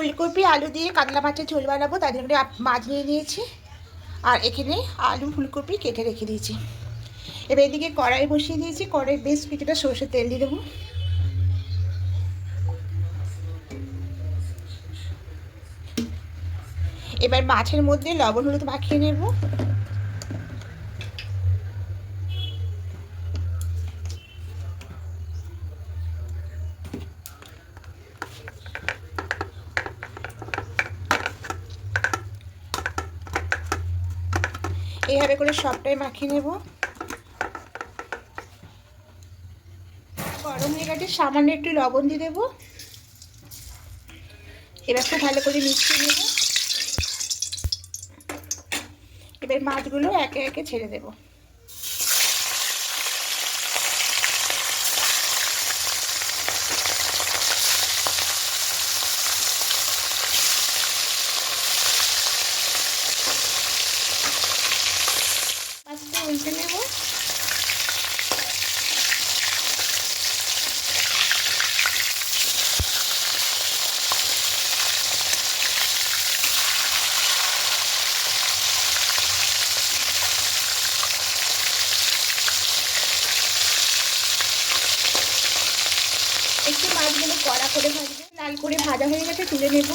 ফুলকপি আলু দিয়ে কাতলা মাছের ঝোল বানাবো, তার জন্য মাছ নিয়ে নিয়েছি আর এখানে আলু ফুলকপি কেটে রেখে দিয়েছি। এবার এদিকে কড়াই বসিয়ে দিয়েছি, কড়াই বেশ কিছুটা সরষের তেল দিয়ে দেবো। এবার মাছের মধ্যে লবণ হলুদ মাখিয়ে নেব। এইভাবে করে সবটাই মাখিয়ে নেব। গরম হয়ে গেছে, সামান্য একটু লবণ দিয়ে দেবো। এবার খুব ভালো করে মিশিয়ে নেব। এবার মাছগুলো একে একে ছেড়ে দেব। মাছটা উল্টে নেব। একটু মাছগুলো কড়া করে ভাজবো, লাল করে ভাজা হয়ে গেছে, তুলে নেব।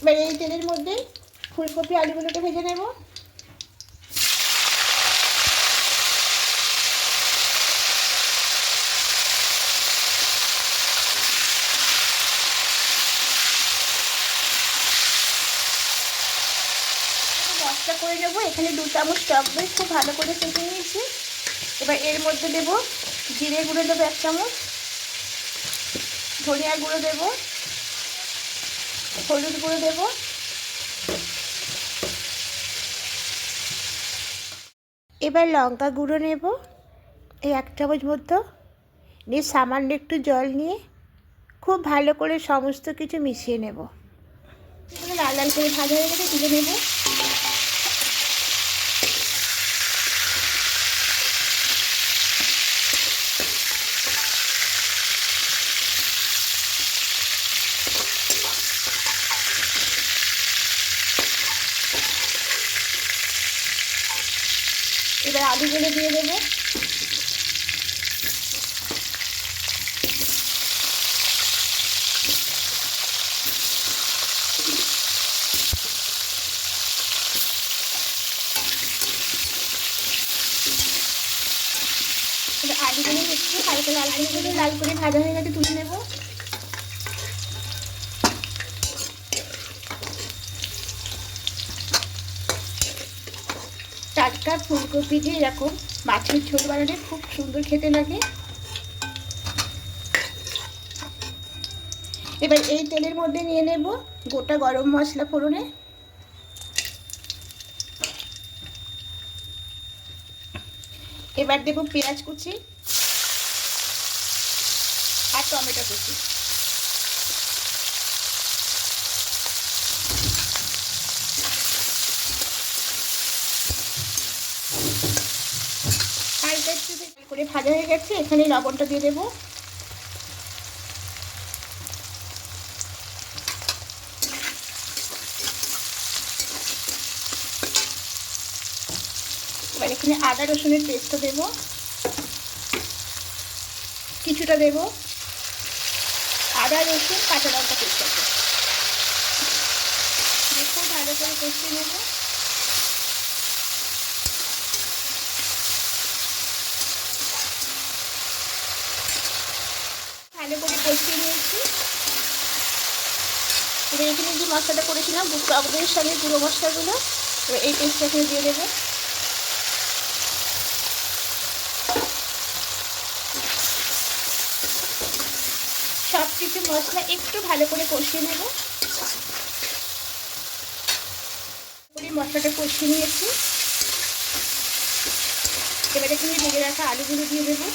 এবার এই তেলের মধ্যে ফুলকপি আলুগুলোকে ভেজে নেব। মশলা করে নেবো। এখানে 2 চামচ টক দই খুব ভালো করে ফেটে নিয়েছি। এবার এর মধ্যে দেব জিরে গুঁড়ো, দেবো 1 চামচ, ধনিয়া গুঁড়ো দেবো, হলুদ গুঁড়ো দেবো, এবার লঙ্কা গুঁড়ো নেব এই 1 চামচ মতো, নিয়ে সামান্য একটু জল নিয়ে খুব ভালো করে সমস্ত কিছু মিশিয়ে নেব। লাল লাল করে ভাজা হয়ে গেছে, তুলে নেব। এবার আলুগুলো দিয়ে দেবো। আলুগুলো একটু হালকা লাল করে ভাজা হয়ে গেছে, তুলে নেব। টাটকা ফুলকপি দিয়ে এরকম মাছের ঝোল বানালে খুব সুন্দর খেতে লাগে। এবার এই তেলের মধ্যে নিয়ে নেব গোটা গরম মশলা ফোড়নে, এবার দেব পেঁয়াজ কুচি আর টমেটো কুচি। হালকা একটু করে ভাজা হয়ে গেছে, এখানে লবণটা দিয়ে দেবো। এবার এখানে আদা রসুনের পেস্টটা দেবো, কিছুটা দেবো। আদা রসুন কাঁচা লঙ্কা পেস্ট আছে, খুব ভালো করে কষিয়ে নেব। ভালো করে কষিয়ে নিয়েছি। এবার এখানে যে মশলাটা করেছিলাম টক দইয়ের সঙ্গে গুঁড়ো মশলাগুলো, এবার এই পেস্টটা এখানে দিয়ে দেবো। সব কিছু মশলা একটু ভালো করে কষিয়ে নেব। মশলাটা কষিয়ে নিয়েছি। এবার এখানে ভেজে রাখা আলুগুলো দিয়ে দেবো।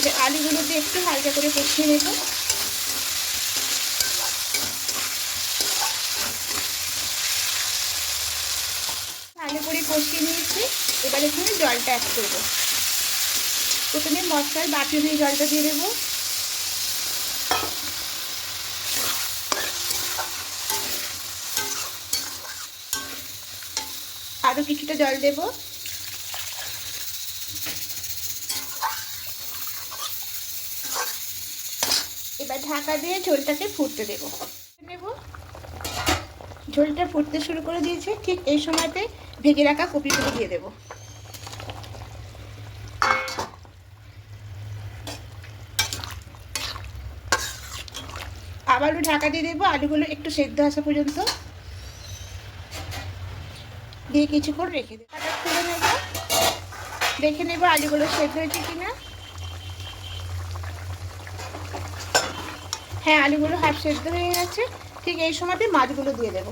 এবার আলুগুলো দিয়ে একটু হালকা করে কষিয়ে নেব। ভালো করে কষিয়ে নিয়েছি। এবার এখানে জলটা অ্যাড করবো। প্রথমে মশলার বাটি দিয়ে জলটা দিয়ে দেবো। আরও কিছুটা জল দেব। এবার ঢাকা দিয়ে ঝোলটাকে ফুটতে দেব। ঝোলটা ফুটতে শুরু করে দিয়েছে। ঠিক এই সময়তে ভেজে রাখা কপিগুলো দিয়ে দেব। আবারও ঢাকা দিয়ে দেবো আলুগুলো একটু সেদ্ধ আসা পর্যন্ত। দিয়ে কিছুক্ষণ রেখে দেবো। খুলে নেব, দেখে নেব আলুগুলো সেদ্ধ হয়েছে কিনা। হ্যাঁ, আলুগুলো হাফ সেদ্ধ হয়ে গেছে। ঠিক এই সময়তে মাছগুলো দিয়ে দেবো।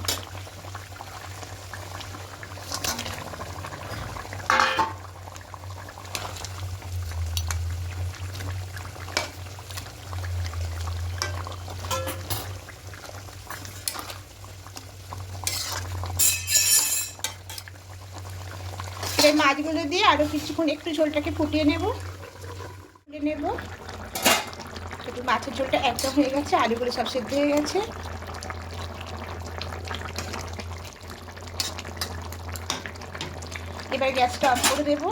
এবার মাছগুলো দিয়ে আরও কিছুক্ষণ একটু ঝোলটাকে ফুটিয়ে নেব। একটু মাছের ঝোলটা একদম হয়ে গেছে, আলুগুলো সব সেদ্ধ হয়ে গেছে। এবার গ্যাসটা অফ করে দেব।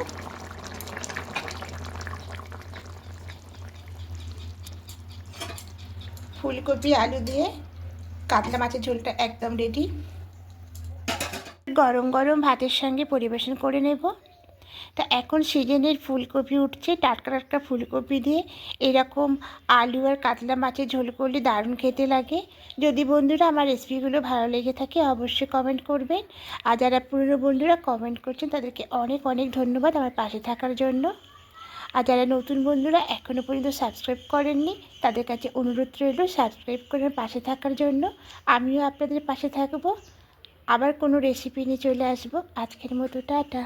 ফুলকপি আলু দিয়ে কাতলা মাছের ঝোলটা একদম রেডি। গরম গরম ভাতের সঙ্গে পরিবেশন করে নেব। তা এখন সিজনের ফুলকপি উঠছে, টাটকা টাটকা ফুলকপি দিয়ে এরকম আলু আর কাতলা মাছের ঝোল করলে দারুণ খেতে লাগে। যদি বন্ধুরা আমার রেসিপিগুলো ভালো লেগে থাকে অবশ্যই কমেন্ট করবেন। আর যারা পুরনো বন্ধুরা কমেন্ট করছেন তাদেরকে অনেক অনেক ধন্যবাদ আমার পাশে থাকার জন্য। আর যারা নতুন বন্ধুরা এখনও পর্যন্ত সাবস্ক্রাইব করেননি তাদের কাছে অনুরোধ রইল সাবস্ক্রাইব করে পাশে থাকার জন্য। আমিও আপনাদের পাশে থাকবো। আবার কোনো রেসিপি নিয়ে চলে আসবো। আজকের মতো টাটা।